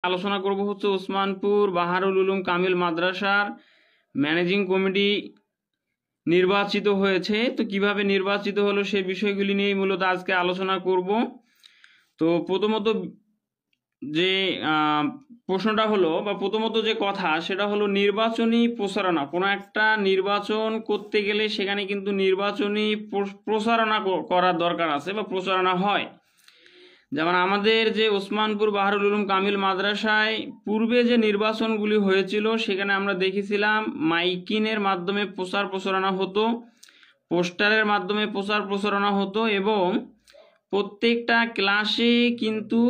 আলোচনা করব হচ্ছে ওসমানপুর বাহারুল উলুম কামিল মাদ্রাসার ম্যানেজিং কমিটি নির্বাচিত হয়েছে। তো কিভাবে নির্বাচিত হলো সেই বিষয়গুলি নিয়ে মূলত আজকে আলোচনা করব। তো প্রথমত যে প্রশ্নটা হলো বা প্রথমত যে কথা সেটা হলো নির্বাচনী প্রচারণা। কোনো একটা নির্বাচন করতে গেলে সেখানে কিন্তু নির্বাচনী প্রচারণা করার দরকার আছে বা প্রচারণা হয়। যেমন আমাদের যে ওসমানপুর বাহারুল উলুম কামিল মাদ্রাসায় পূর্বে যে নির্বাচনগুলি হয়েছিল সেখানে আমরা দেখেছিলাম মাইকিনের মাধ্যমে প্রচার প্রচারণা হতো, পোস্টারের মাধ্যমে প্রচার প্রচারণা হতো এবং প্রত্যেকটা ক্লাসে কিন্তু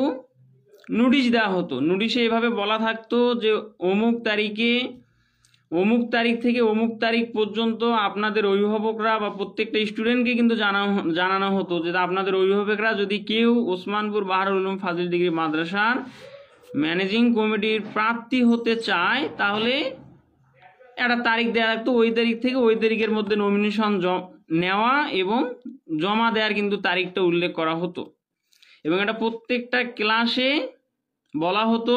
নোটিশ দেওয়া হতো। নোটিশে এভাবে বলা থাকতো যে অমুক তারিখ থেকে অমুক তারিখ পর্যন্ত আপনাদের অভিভাবকরা বা প্রত্যেকটা স্টুডেন্টকে কিন্তু জানানো হতো যে আপনাদের অভিভাবকরা যদি কেউ ওসমানপুর বাহারুল উলুম ফাজিল ডিগ্রি মাদ্রাসার ম্যানেজিং কমিটির প্রার্থী হতে চায় তাহলে একটা তারিখ দেওয়া থাকতো, ওই তারিখ থেকে ওই তারিখের মধ্যে নমিনেশন নেওয়া এবং জমা দেওয়ার কিন্তু তারিখটা উল্লেখ করা হতো এবং এটা প্রত্যেকটা ক্লাসে বলা হতো,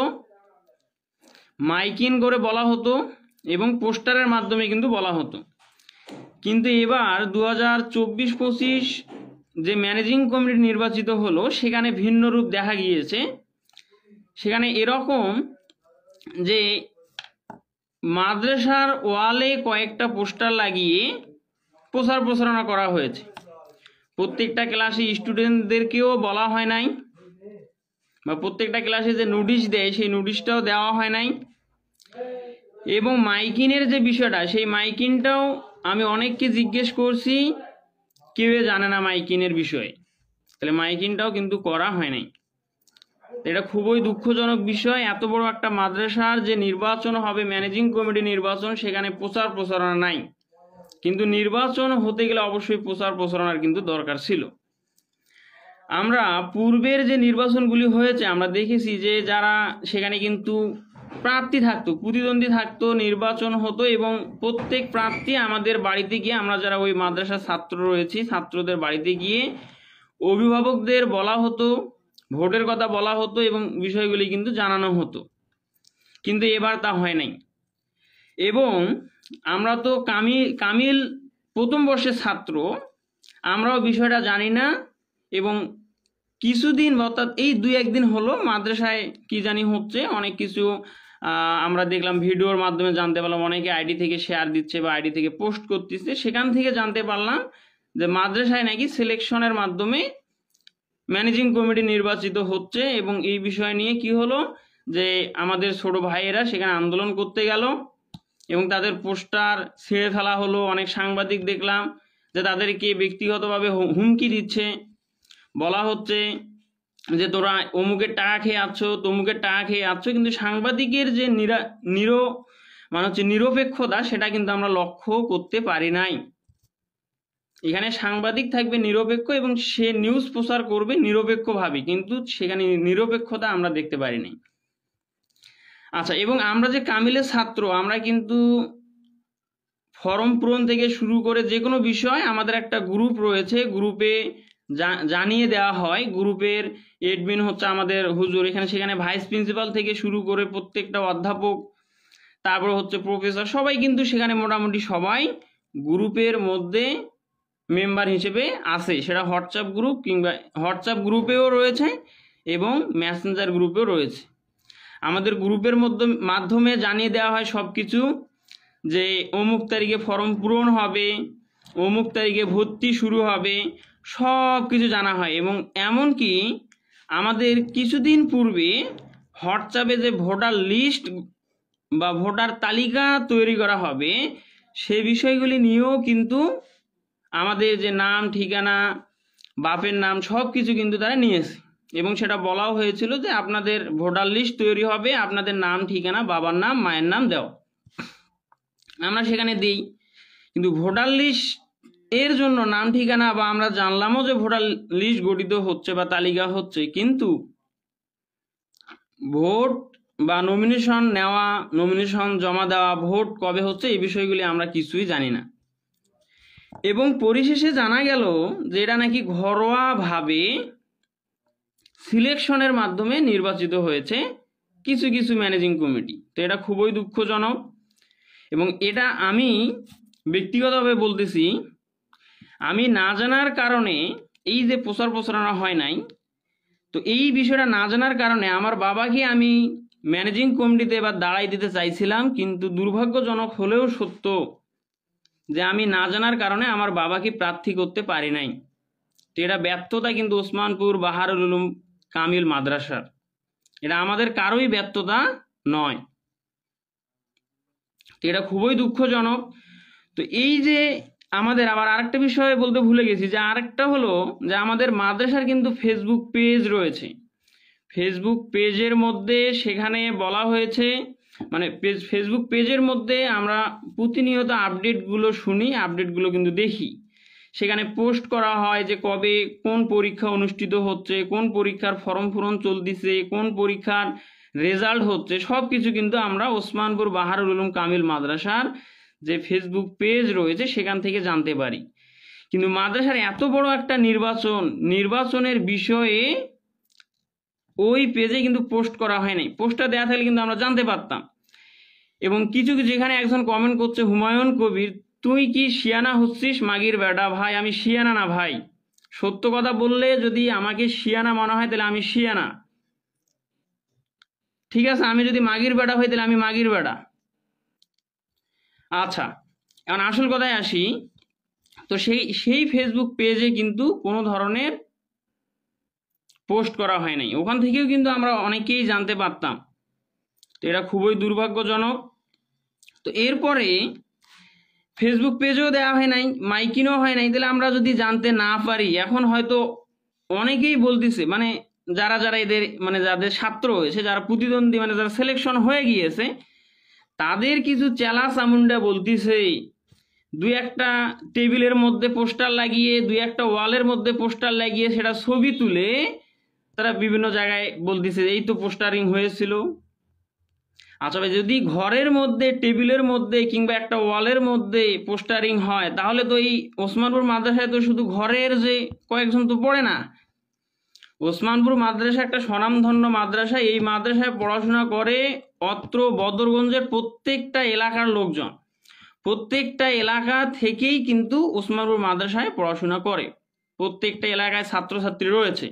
মাইকিং করে বলা হতো এবং পোস্টারের মাধ্যমে কিন্তু বলা হতো। কিন্তু এবার 2024-25 যে ম্যানেজিং কমিটি নির্বাচিত হলো সেখানে ভিন্ন রূপ দেখা গিয়েছে। সেখানে এরকম যে মাদ্রাসার ওয়ালে কয়েকটা পোস্টার লাগিয়ে প্রচার প্রচারণা করা হয়েছে। প্রত্যেকটা ক্লাসে স্টুডেন্টদেরকেও বলা হয় নাই বা প্রত্যেকটা ক্লাসে যে নোটিশ দেয় সেই নোটিশটাও দেওয়া হয় নাই এবং মাইকিনের যে বিষয়টা সেই মাইকিনটাও আমি অনেককে জিজ্ঞেস করছি, কেউ জানে না মাইকিনের বিষয়ে, তাহলে মাইকিনটাও কিন্তু করা হয় নাই। এটা খুবই দুঃখজনক বিষয়। এত বড় একটা মাদ্রাসার যে নির্বাচন হবে ম্যানেজিং কমিটি নির্বাচন, সেখানে প্রচার প্রচারণা নাই, কিন্তু নির্বাচন হতে গেলে অবশ্যই প্রচার প্রচারণার কিন্তু দরকার ছিল। আমরা পূর্বের যে নির্বাচনগুলি হয়েছে আমরা দেখেছি যে যারা সেখানে কিন্তু প্রার্থী থাকতো, প্রতিদ্বন্দ্বী থাকতো, নির্বাচন হতো এবং প্রত্যেক প্রার্থী আমাদের বাড়িতে গিয়ে, আমরা যারা ওই মাদ্রাসার ছাত্র রয়েছি ছাত্রদের বাড়িতে গিয়ে অভিভাবকদের বলা হতো, ভোটের কথা বলা হতো এবং বিষয়গুলি কিন্তু জানানো হতো। কিন্তু এবার তা হয় নাই এবং আমরা তো কামিল প্রথম বর্ষের ছাত্র, আমরাও বিষয়টা জানি না এবং কিছুদিন অর্থাৎ এই 2-1 দিন হলো মাদ্রাসায় কি জানি হচ্ছে, অনেক কিছু আমরা দেখলাম ভিডিওর মাধ্যমে জানতে পারলাম, অনেকে আইডি থেকে শেয়ার দিচ্ছে বা আইডি থেকে পোস্ট করতেছে, সেখান থেকে জানতে পারলাম যে মাদ্রাসায় নাকি সিলেকশনের মাধ্যমে ম্যানেজিং কমিটি নির্বাচিত হচ্ছে এবং এই বিষয় নিয়ে কি হলো যে আমাদের ছোট ভাইয়েরা সেখানে আন্দোলন করতে গেল এবং তাদের পোস্টার ছিঁড়ে ফেলা হলো। অনেক সাংবাদিক দেখলাম যে তাদেরকে ব্যক্তিগতভাবে হুমকি দিচ্ছে, বলা হচ্ছে যে তোরা অমুকের টাকা খেয়ে আছো, তমুকের টাকা খেয়ে আছো, কিন্তু সাংবাদিকের যে নিরপেক্ষতা সেটা কিন্তু আমরা লক্ষ্য করতে পারি নাই। এখানে সাংবাদিক থাকবে নিরপেক্ষ এবং সে নিউজ প্রচার করবে নিরপেক্ষভাবে, কিন্তু সেখানে নিরপেক্ষতা আমরা দেখতে পারি নাই। আচ্ছা, এবং আমরা যে কামিলের ছাত্র, আমরা কিন্তু ফর্ম পূরণ থেকে শুরু করে যে কোনো বিষয় আমাদের একটা গ্রুপ রয়েছে, গ্রুপে জানিয়ে দেওয়া হয়। গ্রুপের এডমিন হচ্ছে আমাদের হুজুর, সেখানে ভাইস প্রিন্সিপাল থেকে শুরু করে প্রত্যেকটা অধ্যাপক, তারপর হচ্ছে প্রফেসর, সবাই কিন্তু সেখানে মোটামুটি সবাই গ্রুপের মধ্যে মেম্বার হিসেবে আছে। সেটা হোয়াটসঅ্যাপ গ্রুপ কিংবা হোয়াটসঅ্যাপ গ্রুপেও রয়েছে এবং মেসেঞ্জার গ্রুপেও রয়েছে। আমাদের গ্রুপের মাধ্যমে জানিয়ে দেওয়া হয় সব কিছু, যে অমুক তারিখে ফর্ম পূরণ হবে, অমুক তারিখে ভর্তি শুরু হবে, সব কিছু জানা হয়। এবং এমনকি আমাদের কিছুদিন পূর্বে হোয়াটসঅ্যাপে যে ভোটার লিস্ট বা ভোটার তালিকা তৈরি করা হবে সে বিষয়গুলি নিয়েও কিন্তু আমাদের যে নাম, ঠিকানা, বাপের নাম সব কিছু কিন্তু তারা নিয়েছে এবং সেটা বলাও হয়েছিল যে আপনাদের ভোটার লিস্ট তৈরি হবে, আপনাদের নাম, ঠিকানা, বাবার নাম, মায়ের নাম দাও। আমরা সেখানে দিই, কিন্তু ভোটার লিস্ট এর জন্য নাম ঠিকানা বা আমরা জানলামও যে ভোটার লিস্ট গঠিত হচ্ছে বা তালিকা হচ্ছে, কিন্তু ভোট বা নমিনেশন নেওয়া, নমিনেশন জমা দেওয়া, ভোট কবে হচ্ছে এই বিষয়গুলি আমরা কিছুই জানি না। এবং পরিশেষে জানা গেল যে এটা নাকি ঘরোয়াভাবে সিলেকশনের মাধ্যমে নির্বাচিত হয়েছে কিছু কিছু ম্যানেজিং কমিটি। তো এটা খুবই দুঃখজনক, এবং এটা আমি ব্যক্তিগতভাবে বলতেছি, আমি না জানার কারণে এই যে প্রচার প্রচারণা হয় নাই, তো এই বিষয়টা না জানার কারণে আমার বাবাকে আমি ম্যানেজিং কমিটিতে এবার দাঁড়াই দিতে চাইছিলাম, কিন্তু দুর্ভাগ্যজনক হলেও সত্য যে আমি না জানার কারণে আমার বাবাকে প্রার্থী করতে পারি নাই। তো এটা ব্যর্থতা কিন্তু ওসমানপুর বাহারুল উলুম কামিল মাদ্রাসার, এটা আমাদের কারোই ব্যর্থতা নয়। তো এটা খুবই দুঃখজনক। তো এই যে আমাদের আবার আরেকটা বিষয় বলতে ভুলে গেছি, যে আরেকটা হলো যে আমাদের মাদ্রাসার কিন্তু ফেসবুক পেজ রয়েছে। ফেসবুক পেজের মধ্যে সেখানে বলা হয়েছে, মানে ফেসবুক পেজের মধ্যে আমরা প্রতিনিয়ত আপডেটগুলো শুনি, আপডেটগুলো কিন্তু দেখি। সেখানে পোস্ট করা হয় যে কবে কোন পরীক্ষা অনুষ্ঠিত হচ্ছে, কোন পরীক্ষার ফর্ম পূরণ চলতেছে, কোন পরীক্ষার রেজাল্ট হচ্ছে, সব কিছু কিন্তু আমরা ওসমানপুর বাহারুল উলুম কামিল মাদ্রাসার যে ফেসবুক পেজ রয়েছে সেখান থেকে জানতে পারি। কিন্তু মাদ্রাসার এত বড় একটা নির্বাচনের বিষয়ে ওই পেজে কিন্তু পোস্ট করা হয় নাই। পোস্টটা দেওয়া থাকলে কিন্তু আমরা জানতে পারতাম। এবং কিছু যেখানে একজন কমেন্ট করছে, হুমায়ুন কবির, তুই কি শিয়ানা হচ্ছিস মাগির বেটা? ভাই আমি শিয়ানা না ভাই, সত্য কথা বললে যদি আমাকে শিয়ানা মনে হয় তাহলে আমি শিয়ানা, ঠিক আছে? আমি যদি মাগির বেটা হই তাহলে আমি মাগির বেটা। আচ্ছা, এখন আসল কথায় আসি। তো সেই ফেসবুক পেজে কিন্তু কোনো ধরনের পোস্ট করা হয় নাই, ওখান থেকেও কিন্তু আমরা অনেকেই জানতে পারতাম। তো এটা খুবই দুর্ভাগ্যজনক। তো এরপরে ফেসবুক পেজেও দেওয়া হয় নাই, মাইকিনও হয় নাই, তাহলে আমরা যদি জানতে না পারি, এখন হয়তো অনেকেই বলতেছে, মানে যারা যারা এদের মানে যাদের ছাত্র হয়েছে, যারা প্রতিদ্বন্দ্বী, মানে যারা সিলেকশন হয়ে গিয়েছে, তাদের কিছু চেলা চামুন্ডা বলতেছে, দুই একটা টেবিলের মধ্যে পোস্টার লাগিয়ে, দুই একটা ওয়ালের মধ্যে পোস্টার লাগিয়ে সেটা ছবি তুলে তারা বিভিন্ন জায়গায় বলতেছে এই তো পোস্টারিং হয়েছিল। আচ্ছা ভাই, যদি ঘরের মধ্যে, টেবিলের মধ্যে কিংবা একটা ওয়ালের মধ্যে পোস্টারিং হয়, তাহলে তো এই ওসমানপুর মাদ্রাসায় তো শুধু ঘরের যে কয়েকজন তো পড়ে না। ওসমানপুর মাদ্রাসা একটা স্বনামধন্য মাদ্রাসা, এই মাদ্রাসায় পড়াশোনা করে অত্র বদরগঞ্জের প্রত্যেকটা এলাকার লোকজন, প্রত্যেকটা এলাকা থেকেই কিন্তু ওসমানপুর মাদ্রাসায় পড়াশোনা করে, প্রত্যেকটা এলাকায় ছাত্রছাত্রী রয়েছে।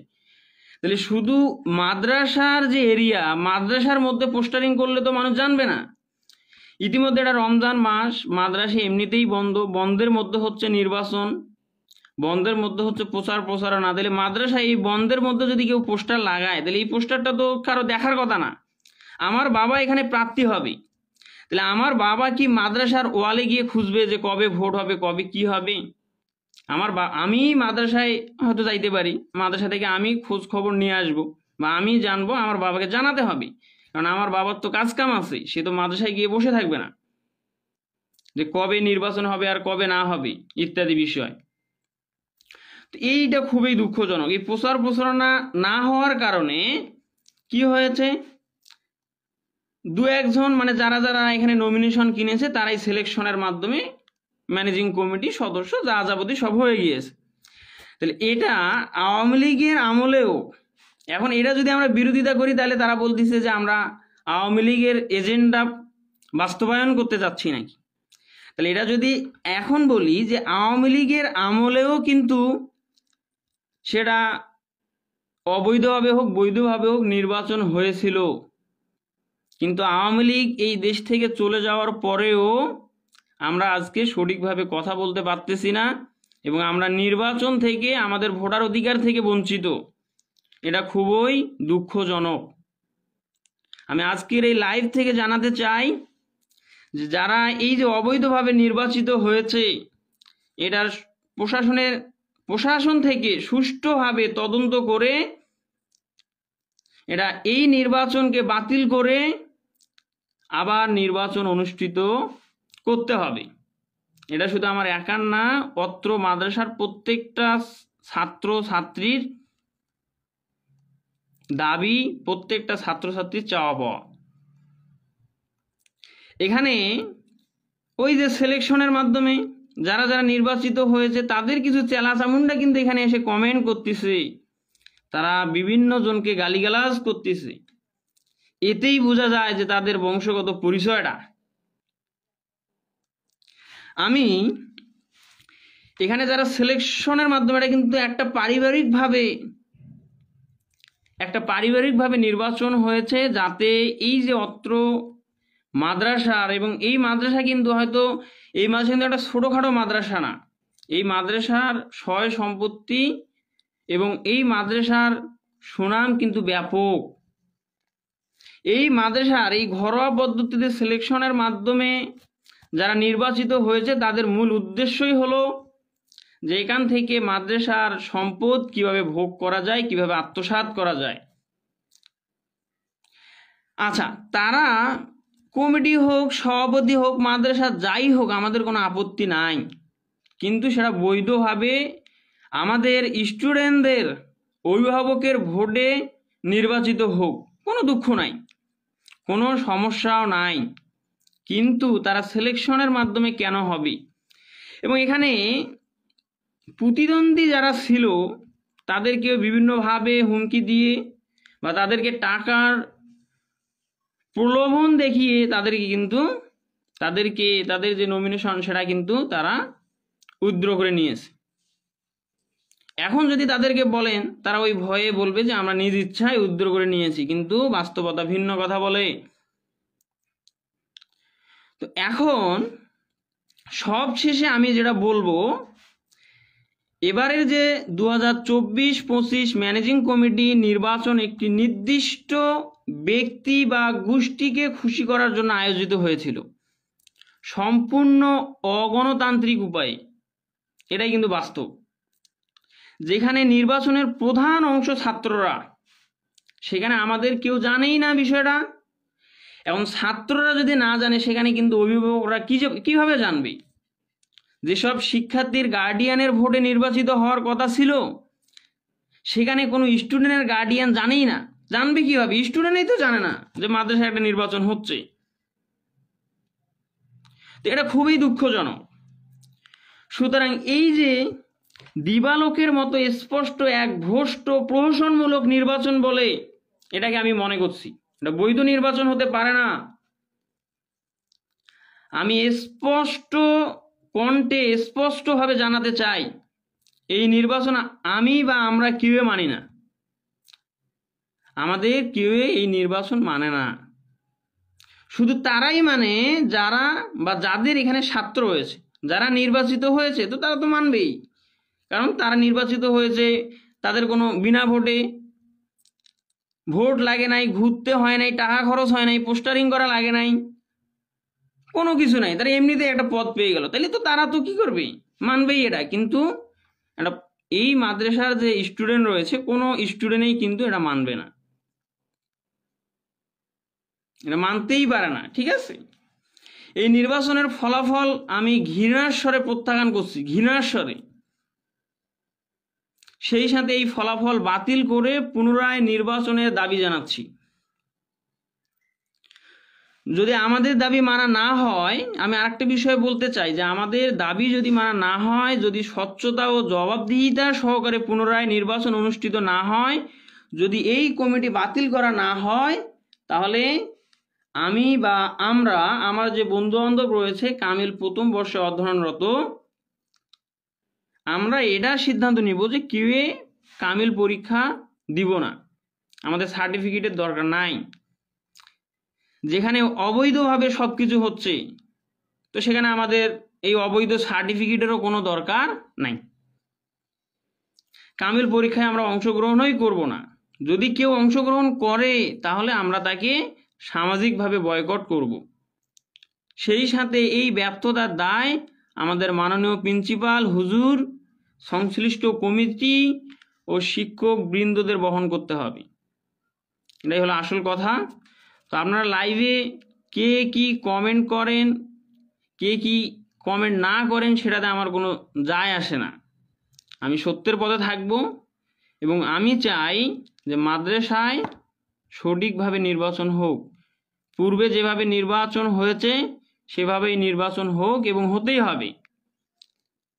তাহলে শুধু মাদ্রাসার যে এরিয়া, মাদ্রাসার মধ্যে পোস্টারিং করলে তো মানুষ জানবে না। ইতিমধ্যে এটা রমজান মাস, মাদ্রাসা এমনিতেই বন্ধ, বন্ধের মধ্যে হচ্ছে নির্বাচন, বন্ধের মধ্যে হচ্ছে প্রচারণা। তাহলে মাদ্রাসা এই বন্ধের মধ্যে যদি কেউ পোস্টার লাগায়, তাহলে এই পোস্টারটা তো কারো দেখার কথা না। আমার বাবা এখানে প্রার্থী হবে, তাহলে আমার বাবা কি মাদ্রাসার ওয়ালে গিয়ে খুঁজবে যে কবে ভোট হবে, কবে কি হবে? আমি মাদ্রাসায় হয়তো যাইতে পারি, মাদ্রাসা থেকে আমি খোঁজ খবর নিয়ে আসবো বা আমি জানবো, আমার বাবাকে জানাতে হবে, কারণ আমার বাবার তো কাজ কাম আছে, সে তো মাদ্রাসায় গিয়ে বসে থাকবে না যে কবে নির্বাচন হবে আর কবে না হবে ইত্যাদি বিষয়। তো এইটা খুবই দুঃখজনক। এই প্রচারণা না হওয়ার কারণে কি হয়েছে, দু একজন মানে যারা যারা এখানে নমিনেশন কিনেছে তারাই সিলেকশনের মাধ্যমে ম্যানেজিং কমিটি সদস্য যা যাবতীয় সব হয়ে গিয়েছে। তাহলে এটা আওয়ামী লীগের আমলেও, এখন এটা যদি আমরা বিরোধিতা করি তাহলে তারা বলতেছে যে আমরা আওয়ামী লীগের এজেন্ডা বাস্তবায়ন করতে যাচ্ছি নাকি। তাহলে এটা যদি এখন বলি যে আওয়ামী লীগের আমলেও কিন্তু সেটা অবৈধভাবে হোক বৈধভাবে হোক নির্বাচন হয়েছিল, কিন্তু আওয়ামী লীগ এই দেশ থেকে চলে যাওয়ার পরেও আমরা আজকে সঠিকভাবে কথা বলতে পারতেছি না, এবং আমরা নির্বাচন থেকে, আমাদের ভোটার অধিকার থেকে বঞ্চিত। এটা খুবই দুঃখজনক। আমি আজকের এই লাইভ থেকে জানাতে চাই যে যারা এই যে অবৈধভাবে নির্বাচিত হয়েছে, এটার প্রশাসন থেকে সুষ্ঠুভাবে তদন্ত করে এটা এই নির্বাচনকে বাতিল করে আবার নির্বাচন অনুষ্ঠিত করতে হবে। এটা শুধু আমার একার না, অত্র মাদ্রাসার প্রত্যেকটা ছাত্র ছাত্রীর দাবি, প্রত্যেকটা ছাত্রছাত্রীর চাওয়া পাওয়া। এখানে ওই যে সিলেকশনের মাধ্যমে যারা যারা নির্বাচিত হয়েছে তাদের কিছু চেলাচামুন্ডা কিন্তু এখানে এসে কমেন্ট করতেছে, তারা বিভিন্ন জনকে গালিগালাজ করতেছে, এতেই বোঝা যায় যে তাদের বংশগত পরিচয়টা। আমি এখানে যারা সিলেকশনের মাধ্যমে, এটা কিন্তু একটা পারিবারিকভাবে নির্বাচন হয়েছে, যাতে এই যে অত্র মাদ্রাসার, এবং এই মাদ্রাসা কিন্তু হয়তো এই মাদ্রাসা কিন্তু একটা ছোটোখাটো মাদ্রাসা না, এই মাদ্রাসার সয় সম্পত্তি এবং এই মাদ্রাসার সুনাম কিন্তু ব্যাপক। এই মাদ্রাসার এই ঘরোয়া পদ্ধতিতে সিলেকশনের মাধ্যমে যারা নির্বাচিত হয়েছে তাদের মূল উদ্দেশ্যই হলো যে এখান থেকে মাদ্রাসার সম্পদ কিভাবে ভোগ করা যায়, কিভাবে আত্মসাৎ করা যায়। আচ্ছা, তারা কমিটি হোক, সভাপতি হোক, মাদ্রাসা যাই হোক, আমাদের কোনো আপত্তি নাই, কিন্তু সেটা বৈধভাবে আমাদের স্টুডেন্টদের অভিভাবকের ভোটে নির্বাচিত হোক, কোনো দুঃখ নাই, কোনো সমস্যাও নাই, কিন্তু তারা সিলেকশনের মাধ্যমে কেন হবে? এবং এখানে প্রতিদ্বন্দ্বী যারা ছিল তাদেরকেও বিভিন্নভাবে হুমকি দিয়ে বা তাদেরকে টাকার প্রলোভন দেখিয়ে তাদের যে নমিনেশন সেটা কিন্তু তারা উইথড্র করে নিয়েছে। এখন যদি তাদেরকে বলেন, তারা ওই ভয়ে বলবে যে আমরা নিজ ইচ্ছায় উইথড্র করে নিয়েছি, কিন্তু বাস্তবতা ভিন্ন কথা বলে। তো এখন সবশেষে আমি যেটা বলবো, এবারের যে 2024-25 ম্যানেজিং কমিটি নির্বাচন একটি নির্দিষ্ট ব্যক্তি বা গোষ্ঠীকে খুশি করার জন্য আয়োজিত হয়েছিল, সম্পূর্ণ অগণতান্ত্রিক উপায়ে। এটাই কিন্তু বাস্তব। যেখানে নির্বাচনের প্রধান অংশ ছাত্ররা, সেখানে আমাদের কেউ জানেই না বিষয়টা। এখন ছাত্ররা যদি না জানে, সেখানে কিন্তু অভিভাবকরা কিভাবে জানবে? যেসব শিক্ষার্থীর গার্ডিয়ানের ভোটে নির্বাচিত হওয়ার কথা ছিল, সেখানে কোনো স্টুডেন্টের গার্ডিয়ান জানেই না, জানবে কিভাবে? স্টুডেন্টই তো জানে না যে মাদ্রাসায় একটা নির্বাচন হচ্ছে। তো এটা খুবই দুঃখজনক। সুতরাং এই যে দিবালোকের মতো স্পষ্ট এক ভ্রষ্ট প্রহসনমূলক নির্বাচন বলে এটাকে আমি মনে করছি, এটা বৈধ নির্বাচন হতে পারে না। আমি স্পষ্ট কণ্ঠে স্পষ্টভাবে জানাতে চাই, এই নির্বাচন আমি বা আমরা কেউই মানি না। আমাদের কেউই এই নির্বাচন মানে না। শুধু তারাই মানে যারা বা যাদের এখানে স্বার্থ রয়েছে। যারা নির্বাচিত হয়েছে তো তারা তো মানবেই, কারণ তারা নির্বাচিত হয়েছে, তাদের কোনো বিনা ভোটে ভোট লাগে নাই, ঘুরতে হয় নাই, টাকা খরচ হয় নাই, পোস্টারিং করা লাগে নাই, কোনো কিছু নাই, তারা এমনিতেই একটা পদ পেয়ে গেল, তাহলে তো তারা তো কি করবে? মানবেই এটা। কিন্তু এটা এই মাদ্রাসার যে স্টুডেন্ট রয়েছে, কোনো স্টুডেন্টই কিন্তু এটা মানবে না, এটা মানতেই পারে না। ঠিক আছে, এই নির্বাচনের ফলাফল আমি ঘৃণার স্বরে প্রত্যাখ্যান করছি, ঘৃণার স্বরে। সেই সাথে এই ফলাফল বাতিল করে পুনরায় নির্বাচনের দাবি জানাচ্ছি। যদি আমাদের দাবি মানা না হয়, আমি আরেকটা বিষয় বলতে চাই যে আমাদের দাবি যদি মানা না হয়, যদি স্বচ্ছতা ও জবাবদিহিতা সহকারে পুনরায় নির্বাচন অনুষ্ঠিত না হয়, যদি এই কমিটি বাতিল করা না হয়, তাহলে আমি বা আমরা, আমার যে বন্ধু বান্ধব রয়েছে কামিল প্রথম বর্ষে অধ্যয়নরত, আমরা এটা সিদ্ধান্ত নিব যে কিউএ কামিল পরীক্ষা দিব না, আমাদের সার্টিফিকেটের দরকার নাই। যেখানে অবৈধভাবে সব কিছু হচ্ছে, তো সেখানে আমাদের এই অবৈধ সার্টিফিকেটেরও কোনো দরকার নাই। কামিল পরীক্ষায় আমরা অংশগ্রহণই করব না। যদি কেউ অংশগ্রহণ করে তাহলে আমরা তাকে সামাজিকভাবে বয়কট করব। সেই সাথে এই ব্যর্থতার দায় আমাদের মাননীয় প্রিন্সিপাল হুজুর, সংশ্লিষ্ট কমিটি ও শিক্ষক বৃন্দদের বহন করতে হবে। এটাই হলো আসল কথা। তো আপনারা লাইভে কে কি কমেন্ট করেন, কে কি কমেন্ট না করেন, সেটাতে আমার কোনো যায় আসে না। আমি সত্যের পথে থাকব এবং আমি চাই যে মাদ্রাসায় সঠিকভাবে নির্বাচন হোক। পূর্বে যেভাবে নির্বাচন হয়েছে সেভাবেই নির্বাচন হোক এবং হতেই হবে।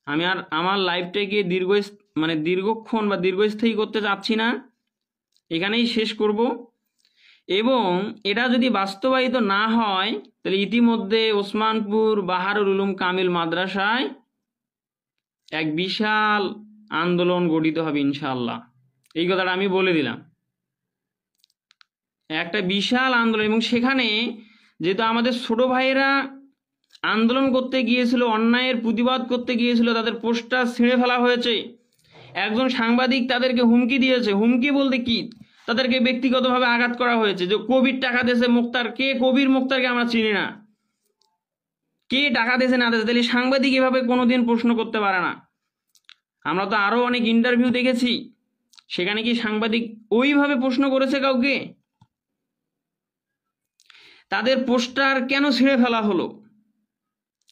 আমি আর আমার লাইফটাকে দীর্ঘক্ষণ বা দীর্ঘস্থায়ী করতে চাচ্ছি না, এখানেই শেষ করব। এবং এটা যদি বাস্তবায়িত না হয় তাহলে ইতিমধ্যে ওসমানপুর বাহারুল উলুম কামিল মাদ্রাসায় এক বিশাল আন্দোলন গঠিত হবে ইনশাআল্লাহ। এই কথাটা আমি বলে দিলাম, একটা বিশাল আন্দোলন। এবং সেখানে যেহেতু আমাদের ছোট ভাইয়েরা আন্দোলন করতে গিয়েছিল, অন্যায়ের প্রতিবাদ করতে গিয়েছিল, তাদের পোস্টার ছিঁড়ে ফেলা হয়েছে। একজন সাংবাদিক তাদেরকে হুমকি দিয়েছে। হুমকি বলতে কি, তাদেরকে ব্যক্তিগতভাবে আঘাত করা হয়েছে যে কবির টাকা দিয়েছে মুক্তার, কে কবির মুক্তারকে আমরা চিনি না, কে টাকা দিয়েছে না দিয়েছে। তাহলে সাংবাদিক এভাবে কোনোদিন প্রশ্ন করতে পারে না। আমরা তো আরো অনেক ইন্টারভিউ দেখেছি, সেখানে কি সাংবাদিক ওইভাবে প্রশ্ন করেছে কাউকে? তাদের পোস্টার কেন ছিঁড়ে ফেলা হলো,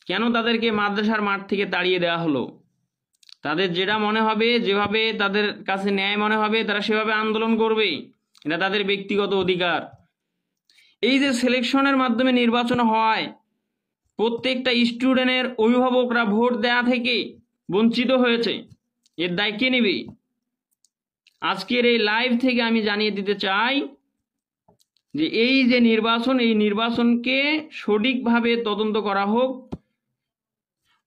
কেন তাদেরকে মাদ্রাসার মাঠ থেকে তাড়িয়ে দেওয়া হলো? তাদের যেটা মনে হবে, যেভাবে তাদের কাছে ন্যায় মনে হবে, তারা সেভাবে আন্দোলন করবে, এটা তাদের ব্যক্তিগত অধিকার। এই যে সিলেকশনের মাধ্যমে নির্বাচন হয়, প্রত্যেকটা স্টুডেন্টের অভিভাবকরা ভোট দেওয়া থেকে বঞ্চিত হয়েছে, এর দায় কে নেবে? আজকের এই লাইভ থেকে আমি জানিয়ে দিতে চাই যে এই যে নির্বাচন, এই নির্বাচনকে সঠিকভাবে তদন্ত করা হোক।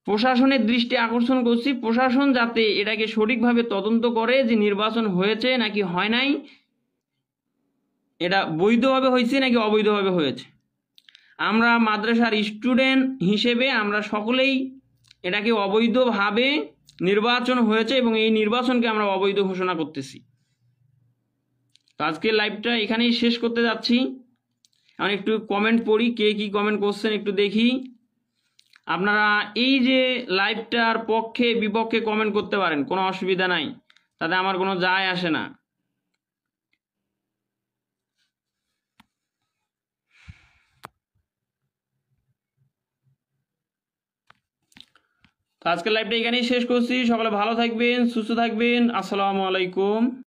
প্রশাসনের দৃষ্টি আকর্ষণ করছি, প্রশাসন যাতে এটাকে সঠিকভাবে তদন্ত করে যে নির্বাচন হয়েছে নাকি হয় নাই, এটা বৈধভাবে হয়েছে নাকি অবৈধভাবে হয়েছে। আমরা মাদ্রাসার স্টুডেন্ট হিসেবে আমরা সকলেই এটাকে অবৈধভাবে নির্বাচন হয়েছে এবং এই নির্বাচনকে আমরা অবৈধ ঘোষণা করতেছি। তো আজকের লাইভটা এখানেই শেষ করতে যাচ্ছি। আমি একটু কমেন্ট পড়ি, কে কি কমেন্ট করছেন একটু দেখি। আপনারা এই যে লাইভটার পক্ষে বিপক্ষে কমেন্ট করতে পারেন, কোনো অসুবিধা নাই, তাতে আমার কোনো যায় আসে না। তো আজকের লাইভটা এখানেই শেষ করছি। সকলে ভালো থাকবেন, সুস্থ থাকবেন। আসসালামু আলাইকুম।